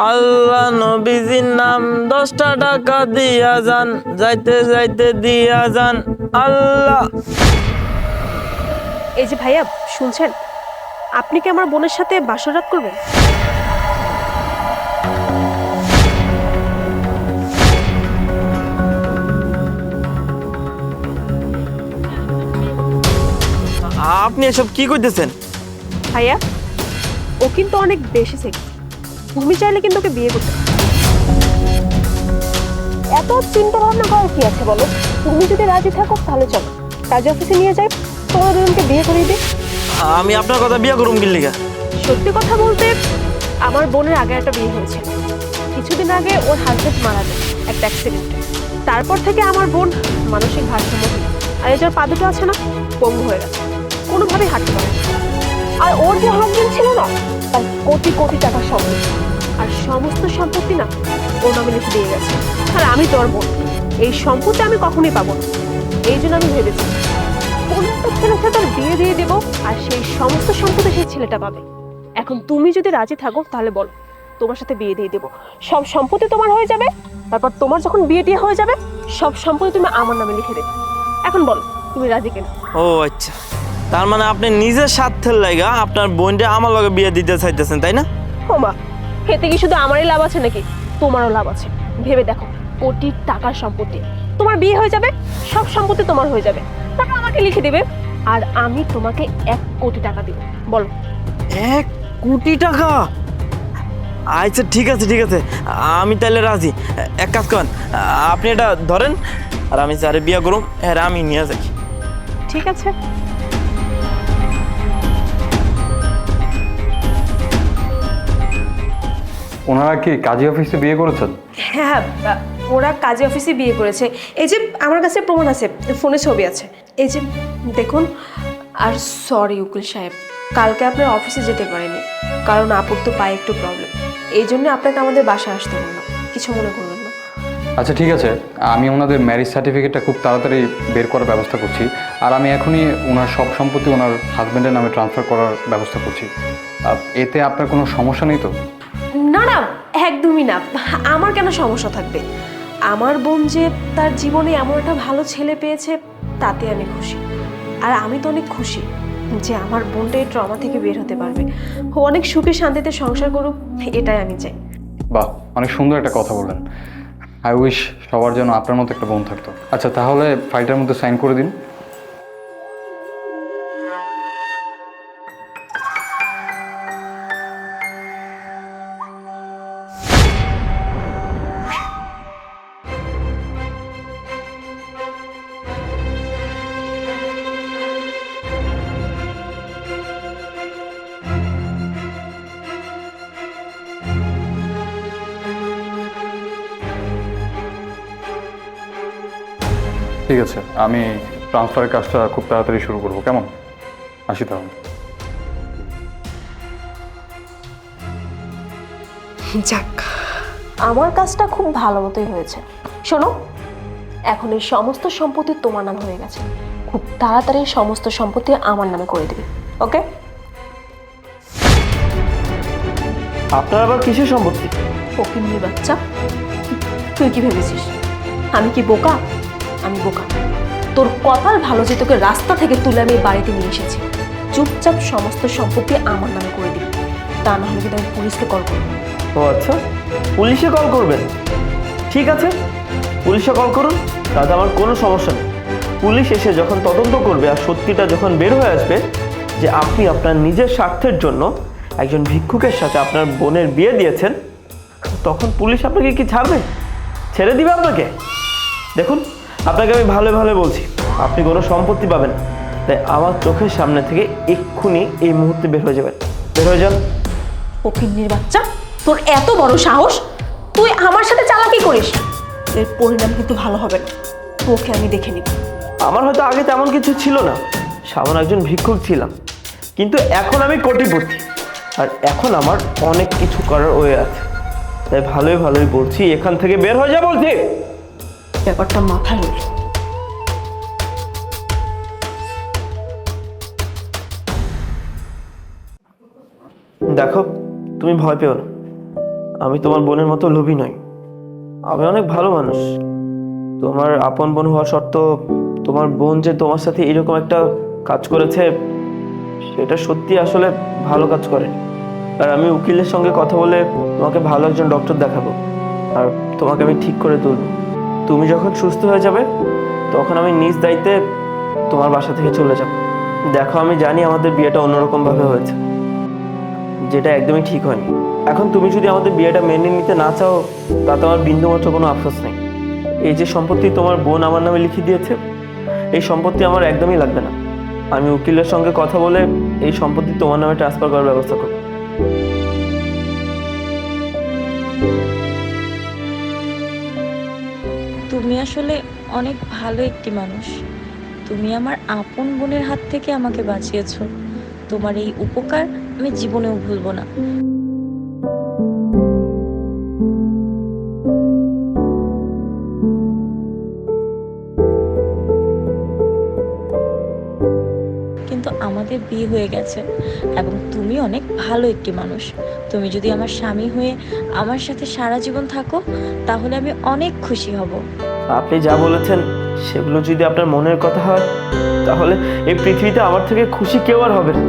আল্লাহ নবীজির নাম 10টা টাকা দিয়া যান, যাইতে যাইতে দিয়া যান আল্লাহ। এই যে ভাইয়া শুনছেন, আপনি কি আমার বোনের সাথে বাসর রাত করবেন? আপনি এসব কি কইতেছেন? ভাইয়া ও কিন্তু অনেক বেশি সেক্সি, তুমি চাইলে কিন্তু ওকে বিয়ে করতে পারো। এত চিন্তা ভাবনা করার কি আছে বলো? তুমি যদি রাজি থাকো তাহলে চলো কাজী অফিসে নিয়ে যাই, তোমার দুজনকে বিয়ে করিয়ে দিই। আমি আপনার কথা বিয়া করুম কি লিগা? সত্যি কথা বলতে আমার বোনের আগে একটা বিয়ে হয়েছিল, কিছুদিন আগে ওর হাজবেন্ড মারা যায় একটা অ্যাক্সিডেন্টে। তারপর থেকে আমার বোন মানসিক ভারসাম্যহীন, আর এই যার পা দুটো আছে না, পঙ্গু হয়ে গেছে, কোনোভাবেই হাঁটতে পারে না। আর ওর যে হাজবেন্ড ছিল না, তার কোটি কোটি টাকার সম্পত্তি, আর সমস্ত সম্পত্তি না ওর নামে লিখে দিয়ে গেছে। আর আমি তোর বোন, এই সম্পত্তি আমি কখনোই পাবো না। এই জন্য আমি ভেবেছি কোনো একটা ছেলের সাথে তার বিয়ে দিয়ে দেবো, আর সেই সমস্ত সম্পত্তি সেই ছেলেটা পাবে। এখন তুমি যদি রাজি থাকো তাহলে বলো, তোমার সাথে বিয়ে দিয়ে দেবো, সব সম্পত্তি তোমার হয়ে যাবে। তারপর তোমার যখন বিয়ে টিয়ে হয়ে যাবে, সব সম্পত্তি তুমি আমার নামে লিখে দেবে। এখন বলো তুমি রাজি কেন? ও আচ্ছা, তার মানে আপনি নিজের স্বার্থের লাইগা আপনার বোনটা আমার লগে বিয়ে দিতে চাইতেছেন, তাই না? ওমা, এতে কি শুধু আমারই লাভ আছে নাকি? তোমারও লাভ আছে। ভেবে দেখো, কোটি টাকার সম্পত্তি, তোমার বিয়ে হয়ে যাবে, সব সম্পত্তি তোমার হয়ে যাবে, তারপর আমাকে লিখে দিবে, আর আমি তোমাকে 1 কোটি টাকা দিব। বলো। 1 কোটি টাকা? আচ্ছা ঠিক আছে ঠিক আছে, আমি তাহলে রাজি। এক কাজ করেন, আপনি এটা ধরেন, আর আমি যারে বিয়া করুম এর আমি নিয়ে যাই। ঠিক আছে। ওনারা কি কাজী অফিসে বিয়ে করেছেন? হ্যাঁ, ওরা কাজী অফিসে বিয়ে করেছে। এই যে আমার কাছে প্রমাণ আছে, ফোনে ছবি আছে, এই যে দেখুন। আর সরি উকিল সাহেব, কালকে আপনার অফিসে যেতে পারেনি, কারণ আপুর তো পায়ে একটু প্রবলেম, এই জন্য আপনাকে আমাদের বাসায় আসতে বললো। কিছু মনে করবেন না। আচ্ছা ঠিক আছে, আমি ওনাদের ম্যারেজ সার্টিফিকেটটা খুব তাড়াতাড়ি বের করার ব্যবস্থা করছি। আর আমি এখনই ওনার সব সম্পত্তি ওনার হাজব্যান্ডের নামে ট্রান্সফার করার ব্যবস্থা করছি। এতে আপনার কোনো সমস্যা নেই তো? না না, একদমই না। আমার কেন সমস্যা থাকবে? আমার বোন যে তার জীবনে এমন একটা ভালো ছেলে পেয়েছে, তাতে আমি খুশি। আর আমি তো অনেক খুশি যে আমার বোনটা এই ট্রমা থেকে বের হতে পারবে, ও অনেক সুখে শান্তিতে সংসার করুক, এটাই আমি চাই। বাহ, অনেক সুন্দর একটা কথা বললেন। আই উইশ সবার জন্য আপনার মতো একটা বোন থাকতো। আচ্ছা তাহলে ফাইলটার মধ্যে সাইন করে দিন। ঠিক আছে, আমি ট্রান্সফারের কাজটা খুব তাড়াতাড়ি শুরু করবো, কেমন? আসি তাহলে। যাক, আমার কাজটা খুব ভালো মতোই হয়েছে। শোনো, এখন এই সমস্ত সম্পত্তি তোমার নাম হয়ে গেছে, খুব তাড়াতাড়ি সমস্ত সম্পত্তি আমার নামে করে দিবে, ওকে? আপনার আবার কিসের সম্পত্তি? ফকিন্নি বাচ্চা, তুই কি ভেবেছিস আমি কি বোকা? আমি বোকা? তোর কপাল ভালো যে তোকে রাস্তা থেকে তুলে আমি বাড়িতে নিয়ে এসেছি। চুপচাপ সমস্ত সম্পত্তি আমার নামে করে দিবি, তা না হলে কিন্তু আমি পুলিশকে কল করবো। ও আচ্ছা, পুলিশে কল করবেন? ঠিক আছে, পুলিশে কল করুন, তাতে আমার কোনো সমস্যা নেই। পুলিশ এসে যখন তদন্ত করবে আর সত্যিটা যখন বের হয়ে আসবে যে আপনি আপনার নিজের স্বার্থের জন্য একজন ভিক্ষুকের সাথে আপনার বোনের বিয়ে দিয়েছেন, তখন পুলিশ আপনাকে কি ছাড়বে? ছেড়ে দিবে আপনাকে? দেখুন, আপনাকে আমি ভালো ভালো বলছি, আপনি কোনো সম্পত্তি পাবেন না। তাই আমার চোখের সামনে থেকে এক্ষুনি এই মুহূর্তে বের হয়ে যাবেন। বের হয়ে যান। ফকিন্নির বাচ্চা, তোর এত বড় সাহস, তুই আমার সাথে চালাকি করিস, এর পরিণাম কিন্তু ভালো হবে না, তোকে আমি দেখে নিব। আমার হয়তো আগে তেমন কিছু ছিল না, সাধারণ একজন ভিক্ষুক ছিলাম, কিন্তু এখন আমি কোটিপতি, আর এখন আমার অনেক কিছু করার ওয়ে আছে। তাই ভালোই ভালোই বলছি, এখান থেকে বের হয়ে যা বলছি। ব্যাপারটা মাথায় রইল। দেখো, তুমি ভয় পেও না, আমি তোমার বোনের মতো লোভী নই। আমি অনেক ভালো মানুষ। তোমার আপন বোন হওয়া সত্ত্বেও তোমার বোন যে তোমার সাথে এরকম একটা কাজ করেছে, সেটা সত্যি আসলে ভালো কাজ করেনি। আর আমি উকিলের সঙ্গে কথা বলে তোমাকে ভালো একজন ডক্টর দেখাবো, আর তোমাকে আমি ঠিক করে তুলব। তুমি যখন সুস্থ হয়ে যাবে তখন আমি নিজ দায়িত্বে তোমার বাসা থেকে চলে যাব। দেখো, আমি জানি আমাদের বিয়েটা অন্যরকম ভাবে হয়েছে, যেটা একদমই ঠিক হয়নি। এখন তুমি যদি আমাদের বিয়েটা মেনে নিতে না চাও, তাতে আমার বিন্দুমাত্র কোনো আফসোস নেই। এই যে সম্পত্তি তোমার বোন আমার নামে লিখে দিয়েছে, এই সম্পত্তি আমার একদমই লাগবে না। আমি উকিলের সঙ্গে কথা বলে এই সম্পত্তি তোমার নামে ট্রান্সফার করার ব্যবস্থা করব। তুমি আসলে অনেক ভালো একটি মানুষ। তুমি আমার আপন বোনের হাত থেকে আমাকে বাঁচিয়েছো। তোমার এই উপকার আমি জীবনেও ভুলবো না। কিন্তু আমাদের বিয়ে হয়ে গেছে এবং তুমি অনেক ভালো একটি মানুষ। তুমি যদি আমার স্বামী হয়ে আমার সাথে সারা জীবন থাকো, তাহলে আমি অনেক খুশি হব। আপনি যা বলেছেন সেগুলো যদি আপনার মনের কথা হয়, তাহলে এই পৃথিবীতে আমার থেকে খুশি কেউ আর হবে না।